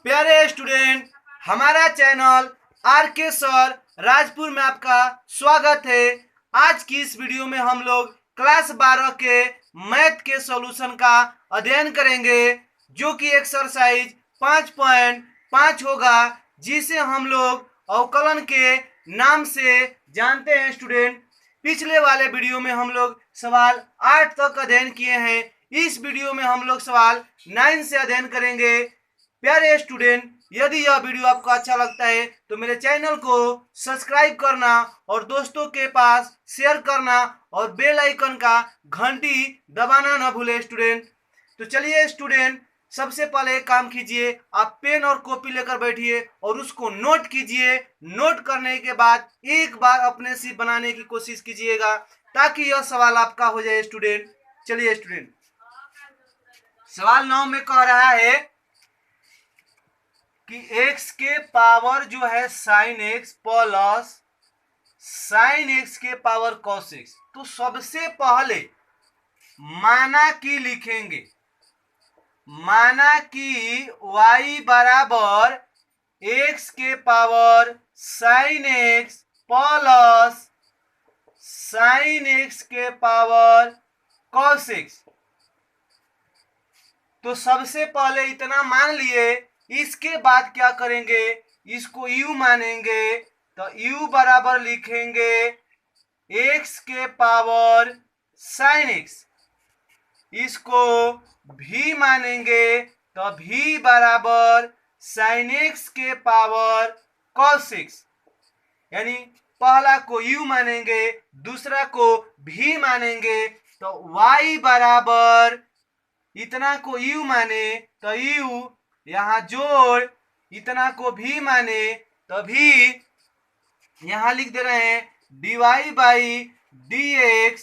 प्यारे स्टूडेंट, हमारा channel are के सर राजपुर में आपका स्वागत है। आज की इस वीडियो में हम लोग क्लास 12 के मैथ के सॉल्यूशन का अध्ययन करेंगे, जो कि एक्सरसाइज 5.5 होगा, जिसे हम लोग अवकलन के नाम से जानते हैं। स्टूडेंट, पिछले वाले वीडियो में हम लोग सवाल 8 तक अध्ययन किए हैं। इस वीडियो में हम लोग सवाल 9 से अध्ययन करेंगे। प्यारे स्टूडेंट, यदि यह वीडियो आपको अच्छा लगता है तो मेरे चैनल को सब्सक्राइब करना और दोस्तों के पास शेयर करना और बेल आइकन का घंटी दबाना न भूले। स्टूडेंट, तो चलिए स्टूडेंट, सबसे पहले एक काम कीजिए, आप पेन और कॉपी लेकर बैठिए और उसको नोट कीजिए। नोट करने के बाद एक बार अपने से बनाने की कोशिश कीजिएगा ताकि यह सवाल आपका हो जाए। स्टूडेंट, चलिए स्टूडेंट, सवाल 9 में कह रहा है कि x के पावर जो है sine x plus sine x के पावर कॉस एक्स। तो सबसे पहले माना कि लिखेंगे, माना कि y बराबर x के power sine x plus sine x के पावर कॉस एक्स। तो सबसे पहले इतना मान लिए, इसके बाद क्या करेंगे, इसको u मानेंगे। तो u बराबर लिखेंगे x के पावर साइन एक्स, इसको v मानेंगे तो v बराबर साइन एक्स के पावर कॉस एक्स। यानी पहला को u मानेंगे, दूसरा को v मानेंगे। तो y बराबर इतना को u माने तो u यहां जोड़, इतना को v माने तो v यहां लिख दे रहे हैं dy बाई dx,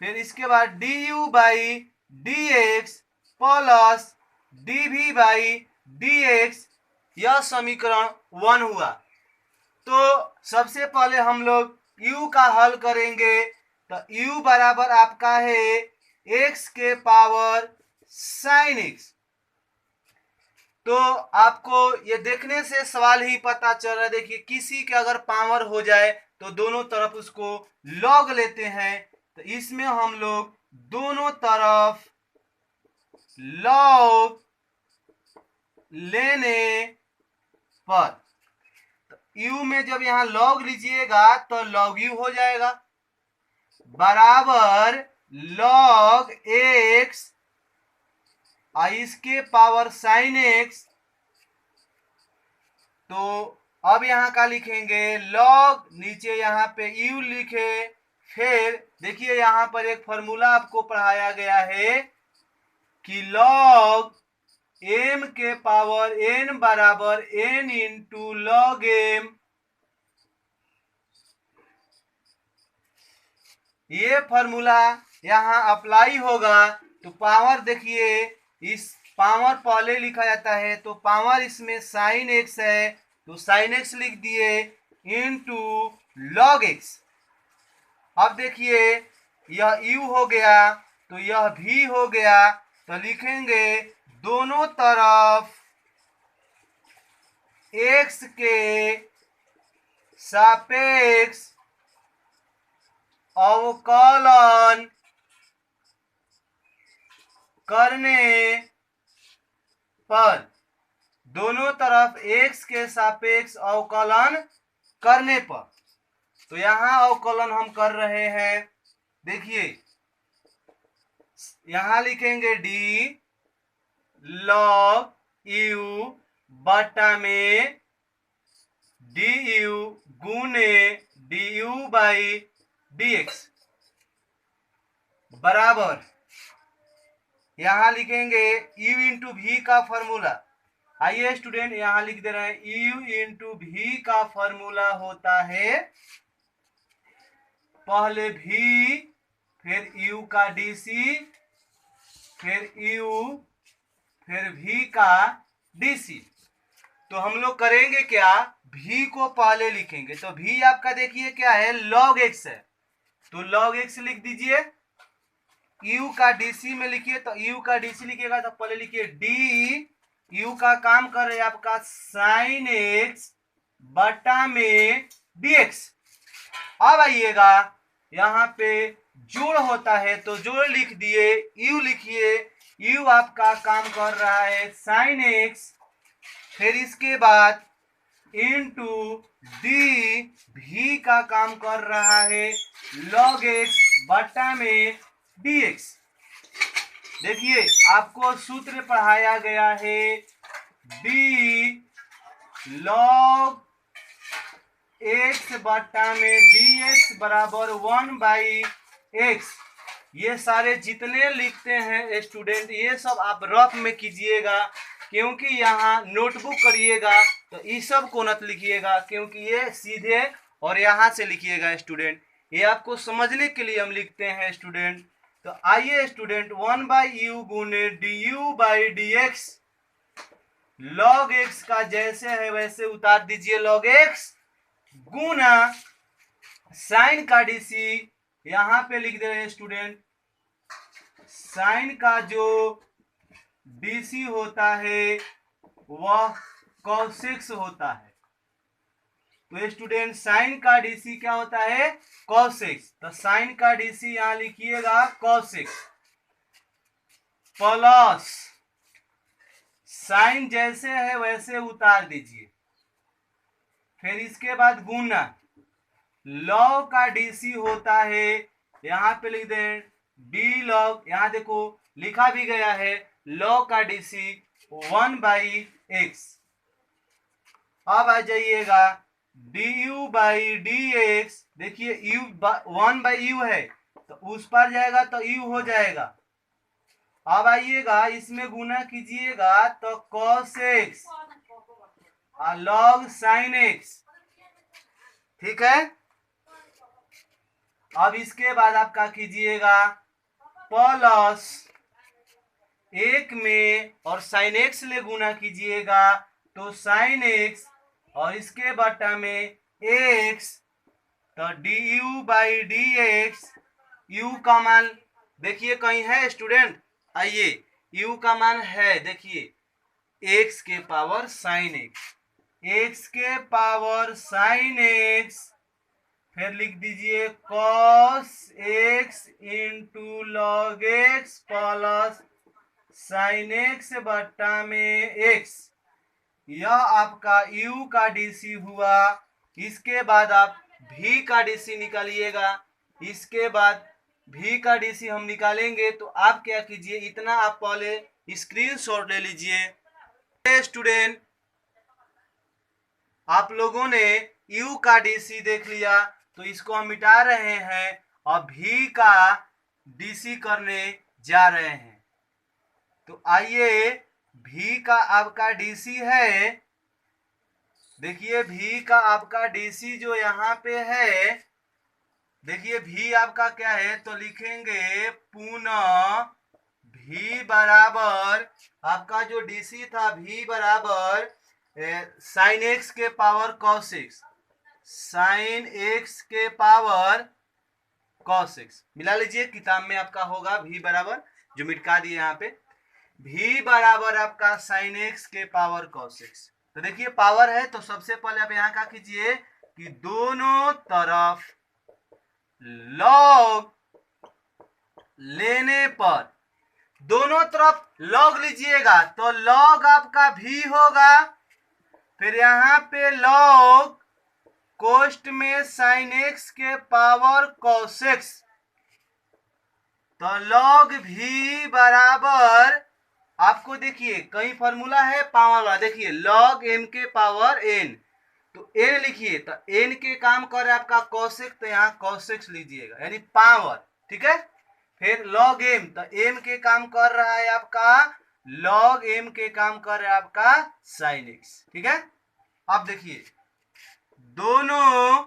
फिर इसके बाद du by dx plus dv by dx। यह समीकरण 1 हुआ। तो सबसे पहले हम लोग u का हल करेंगे। तो u बराबर आपका है x के पावर साइन एक्स। तो आपको ये देखने से सवाल ही पता चल रहा है। देखिए, किसी के अगर पावर हो जाए तो दोनों तरफ उसको लॉग लेते हैं। तो इसमें हम लोग दोनों तरफ लॉग लेने पर, तो u में जब यहां लॉग लीजिएगा तो लॉग u हो जाएगा बराबर लॉग एक्स इसके पावर साइन एक्स। तो अब यहां का लिखेंगे लॉग, नीचे यहां पे u लिखे। फिर देखिए, यहां पर एक फॉर्मूला आपको पढ़ाया गया है कि लॉग m के पावर n बराबर n इंटू लॉग m। ये फॉर्मूला यहां अप्लाई होगा। तो पावर देखिए, इस पावर पहले लिखा जाता है, तो पावर इसमें साइन एक्स है तो साइन एक्स लिख दिए इनटू लॉग एक्स। अब देखिए, यह u हो गया तो यह v हो गया। तो लिखेंगे दोनों तरफ x के सापेक्ष अवकलन करने पर, दोनों तरफ x के सापेक्ष अवकलन करने पर। तो यहां अवकलन हम कर रहे हैं। देखिए, यहां लिखेंगे d log u बटा में du गुने du बाई dx बराबर, यहां लिखेंगे u इंटू v का फॉर्मूला। आइए स्टूडेंट, यहां लिख दे रहे हैं u इंटू v का फॉर्मूला होता है पहले v, फिर u का dc, फिर u, फिर v का dc। तो हम लोग करेंगे क्या, v को पहले लिखेंगे। तो v आपका देखिए क्या है, log x है। तो log x लिख दीजिए। u का dc में लिखिए, तो u का dc लिखिएगा तो पहले लिखिए d u का काम कर रहे आपका साइन एक्स बटा में dx। अब आइएगा यहाँ पे जोड़ होता है तो जोड़ लिख दिए, u लिखिए, u आपका काम कर रहा है साइन एक्स, फिर इसके बाद इंटू डी, भी का काम कर रहा है लॉग एक्स बटा में dx। देखिए आपको सूत्र पढ़ाया गया है d लॉग एक्स बटा में dx बराबर 1/x। ये सारे जितने लिखते हैं स्टूडेंट ये सब आप रफ में कीजिएगा, क्योंकि यहाँ नोटबुक करिएगा तो ये सब को नत लिखिएगा, क्योंकि ये सीधे और यहाँ से लिखिएगा स्टूडेंट, ये आपको समझने के लिए हम लिखते हैं स्टूडेंट। तो आइए स्टूडेंट 1/u गुने du/dx, लॉग एक्स का जैसे है वैसे उतार दीजिए लॉग एक्स, गुना साइन का डीसी यहां पे लिख दे रहे हैं स्टूडेंट, साइन का जो डीसी होता है वह cos होता है। तो स्टूडेंट साइन का डीसी क्या होता है cos। तो साइन का डीसी यहां लिखिएगा cos प्लस साइन जैसे है वैसे उतार दीजिए, फिर इसके बाद गुना लॉग का डीसी होता है, यहां पे लिख दें डी लॉग, यहां देखो लिखा भी गया है लॉग का डीसी 1/x। अब आ जाइएगा du/dx, देखिए u 1/u है तो उस पर जाएगा तो u हो जाएगा। अब आइएगा इसमें गुना कीजिएगा तो cos x और log sin x, ठीक है। अब इसके बाद आपका कीजिएगा प्लस एक में और sin x ले गुना कीजिएगा तो sin x और इसके बटा में x, तो du/dx, u का मान देखिए कहीं है स्टूडेंट, आइए u का मान है देखिए x के पावर sin x, x के पावर sin x, फिर लिख दीजिए cos x into log x plus sin x बटा में x। यह आपका u का डीसी हुआ। इसके बाद आप v का डीसी निकालिएगा, इसके बाद v का डीसी हम निकालेंगे तो आप क्या कीजिए, इतना आप पहले स्क्रीनशॉट ले लीजिए। स्टूडेंट आप लोगों ने u का डीसी देख लिया तो इसको हम मिटा रहे हैं और v का डीसी करने जा रहे हैं। तो आइए v का आपका डीसी है, देखिए v का आपका डीसी जो यहाँ पे है, देखिए v आपका क्या है तो लिखेंगे पुनः v बराबर आपका जो डीसी था v बराबर साइन एक्स के power cos x, sine x के पावर cos x मिला लीजिए, किताब में आपका होगा v बराबर, जो मिटका दिए यहाँ पे, v बराबर आपका साइन एक्स के पावर cos x। तो देखिए पावर है तो सबसे पहले आप यहाँ क्या कीजिए कि दोनों तरफ लॉग लेने पर, दोनों तरफ लॉग लीजिएगा तो लॉग आपका v होगा, फिर यहाँ पे लॉग कोष्ट में साइन एक्स के पावर cos x, तो लॉग v बराबर आपको देखिए कहीं फॉर्मूला है पावर वाला, देखिए लॉग m के पावर n, तो n लिखिए तो n के काम कर रहा है आपका cos x, तो यहाँ cos x लीजिएगा यानी पावर, ठीक है। फिर लॉग m, तो m के काम कर रहा है आपका लॉग m के काम कर रहा है आपका साइन x, ठीक है। अब देखिए दोनों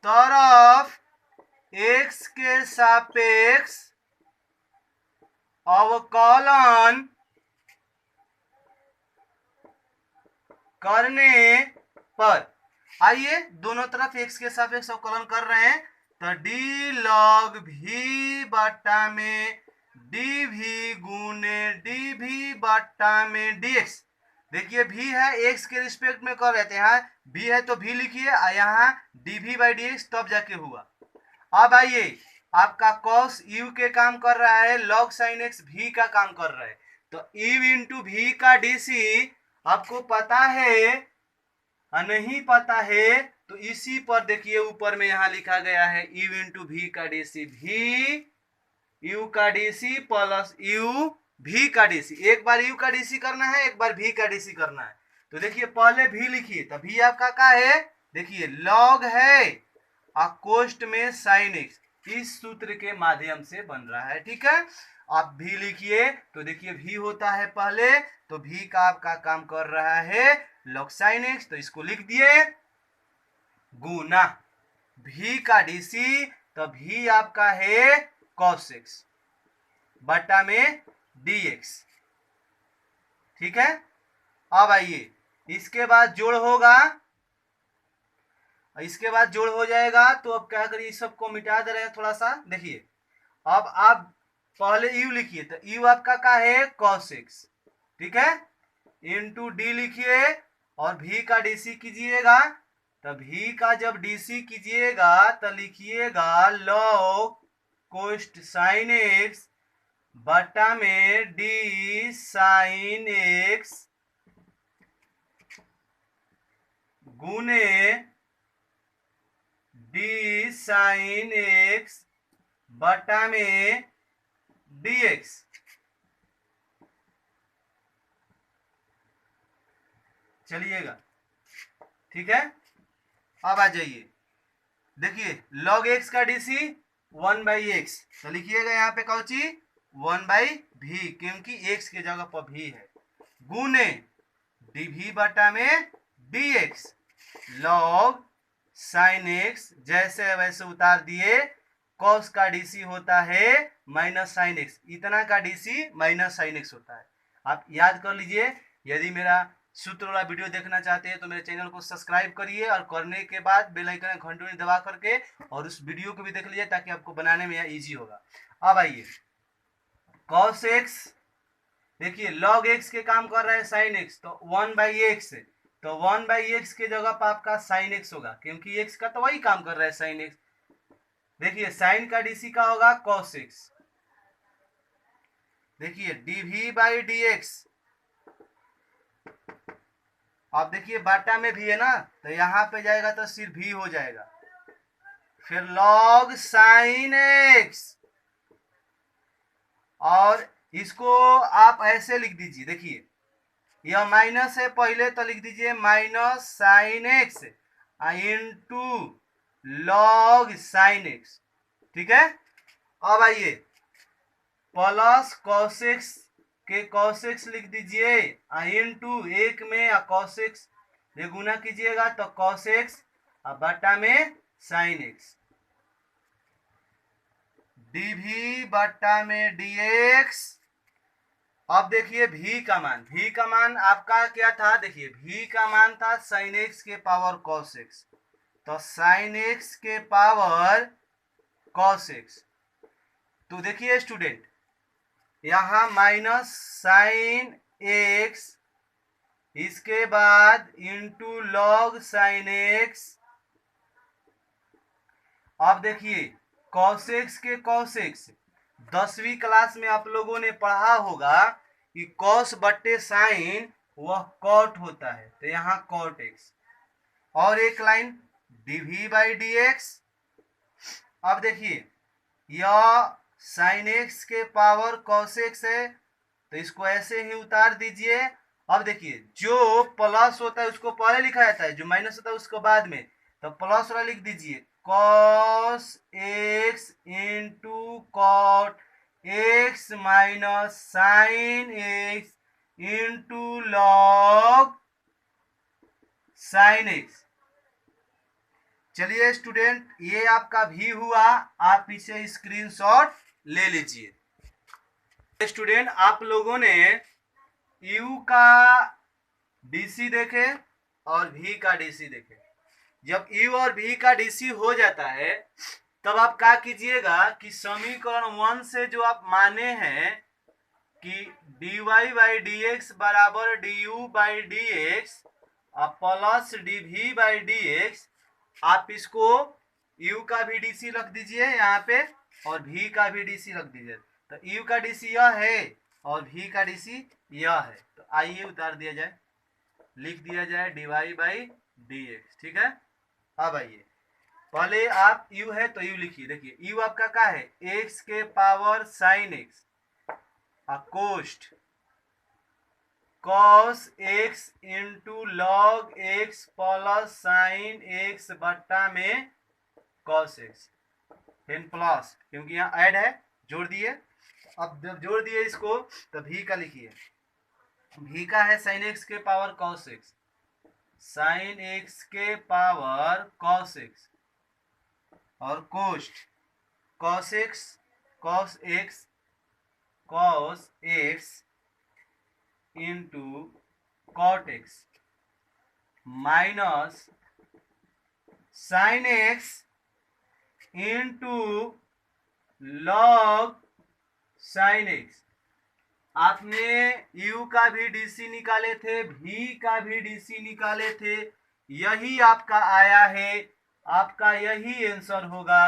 तरफ x के सापेक्ष अवकलन करने पर, आइए दोनों तरफ x के सापेक्ष अवकलन कर रहे हैं तो d log v बटा में dv गुने dv बट्टा में dx। देखिए v है x के रिस्पेक्ट में कर रहे थे, यहाँ v है तो v लिखिए, यहाँ dv बाई dx तब जाके हुआ। अब आइए आपका cos u के काम कर रहा है, log sin x v का काम कर रहा है, तो u इंटू v का dc आपको पता है नहीं पता है तो इसी पर देखिए ऊपर में यहाँ लिखा गया है u इंटू v का dc, v u का dc प्लस u v का dc। एक बार u का dc करना है, एक बार v का dc करना है। तो देखिए पहले v लिखिए, तो v आपका क्या है, देखिए log है कोष्ठ में sin x, इस सूत्र के माध्यम से बन रहा है। ठीक है, आप v लिखिए, तो देखिए v होता है पहले, तो v का आपका काम कर रहा है log sin x, तो इसको लिख दिए गुना v का dc, तो v आपका है cos x बटा में dx। ठीक है, अब आइए इसके बाद जोड़ होगा, इसके बाद जोड़ हो जाएगा, तो अब क्या करिए इस सबको मिटा दे रहे हैं थोड़ा सा। देखिए अब आप पहले u लिखिए, तो u आपका क्या है cos x, ठीक है, इंटू डी लिखिए और v का dc कीजिएगा, तो v का जब dc कीजिएगा तो लिखिएगा log कोष्ठ sin x बटा में d sin x गुने d sin x बटा में dx। चलिएगा, ठीक है, अब आ जाइए, देखिए log x का dc 1/x, तो लिखिएगा यहाँ पे कौची 1/v, क्योंकि x के जगह पर v है, गुने dv बटा में dx log sin x, जैसे वैसे उतार दिए, cos का dc होता है माइनस sin x, इतना का dc माइनस sin x होता है। आप याद कर लीजिए, यदि मेरा सूत्र वाला वीडियो देखना चाहते हैं तो मेरे चैनल को सब्सक्राइब करिए और करने के बाद बेल आइकन घंटों दबा करके और उस वीडियो को भी देख लीजिए ताकि आपको बनाने में इजी होगा। अब आइए cos x, देखिए log x के काम कर रहा है sin x, तो 1/x, तो 1/x के जगह पर आपका sin x होगा, क्योंकि x का तो वही काम कर रहा है sin x। देखिए sin का dc का होगा cos x, देखिए dv बाई dx, अब देखिए बाटा में भी है ना, तो यहाँ पे जाएगा तो सिर्फ भी हो जाएगा, फिर log sin x, और इसको आप ऐसे लिख दीजिए, देखिए यह माइनस है पहले, तो लिख दीजिए minus sin x into log sin x। ठीक है, अब आइए प्लस cos x के cos x लिख दीजिए इंटू एक में cos x ये गुना कीजिएगा तो cos x बटा में sin x, dv बटा में dx। अब देखिए v का मान आपका क्या था, देखिए v का मान था sin x के पावर cos x, तो sin x के पावर cos x, तो देखिए स्टूडेंट यहाँ माइनस sin x, इसके बाद इंटू log sin x। अब देखिए cos x के cos x 10वीं क्लास में आप लोगों ने पढ़ा होगा कि cos बट्टे sin वह cot होता है, तो यहाँ cot x, और एक लाइन dv बाई dx। अब देखिए यह sin x के पावर cos x है, तो इसको ऐसे ही उतार दीजिए। अब देखिए जो प्लस होता है उसको पहले लिखा जाता है, जो माइनस होता है उसको बाद में, तो प्लस वाला लिख दीजिए cos x into cot x minus sin x into log sin x। चलिए स्टूडेंट ये आपका भी हुआ, आप इसे स्क्रीनशॉट ले लीजिए। स्टूडेंट आप लोगों ने u का dc देखे और v का dc देखे, जब u और v का dc हो जाता है तब आप क्या कीजिएगा कि समीकरण 1 से जो आप माने हैं कि dy बाई डी एक्स बराबर d u by d x plus d v by d x, आप इसको u का भी dc रख दीजिए यहाँ पे और v का भी dc रख दीजिए। तो u का dc यह है और v का dc यह है। तो आइए उतार दिया जाए, लिख दिया जाए dy बाई डी एक्स। ठीक है, अब आइए पहले आप u है तो u लिखिए। देखिए u आपका क्या है, x के power sine x cos cos x into log x plus sine x बट्टा में cos x फिर प्लस, क्योंकि यहाँ ऐड है जोड़ दिए। अब जब जोड़ दिए इसको तो v का लिखिए, v का है साइन x के power cos x, sine x के पावर cos x और cos cos x into cot x minus sine x into log sine x. आपने u का भी dc निकाले थे, v का भी dc निकाले थे, यही आपका आया है, आपका यही आंसर होगा।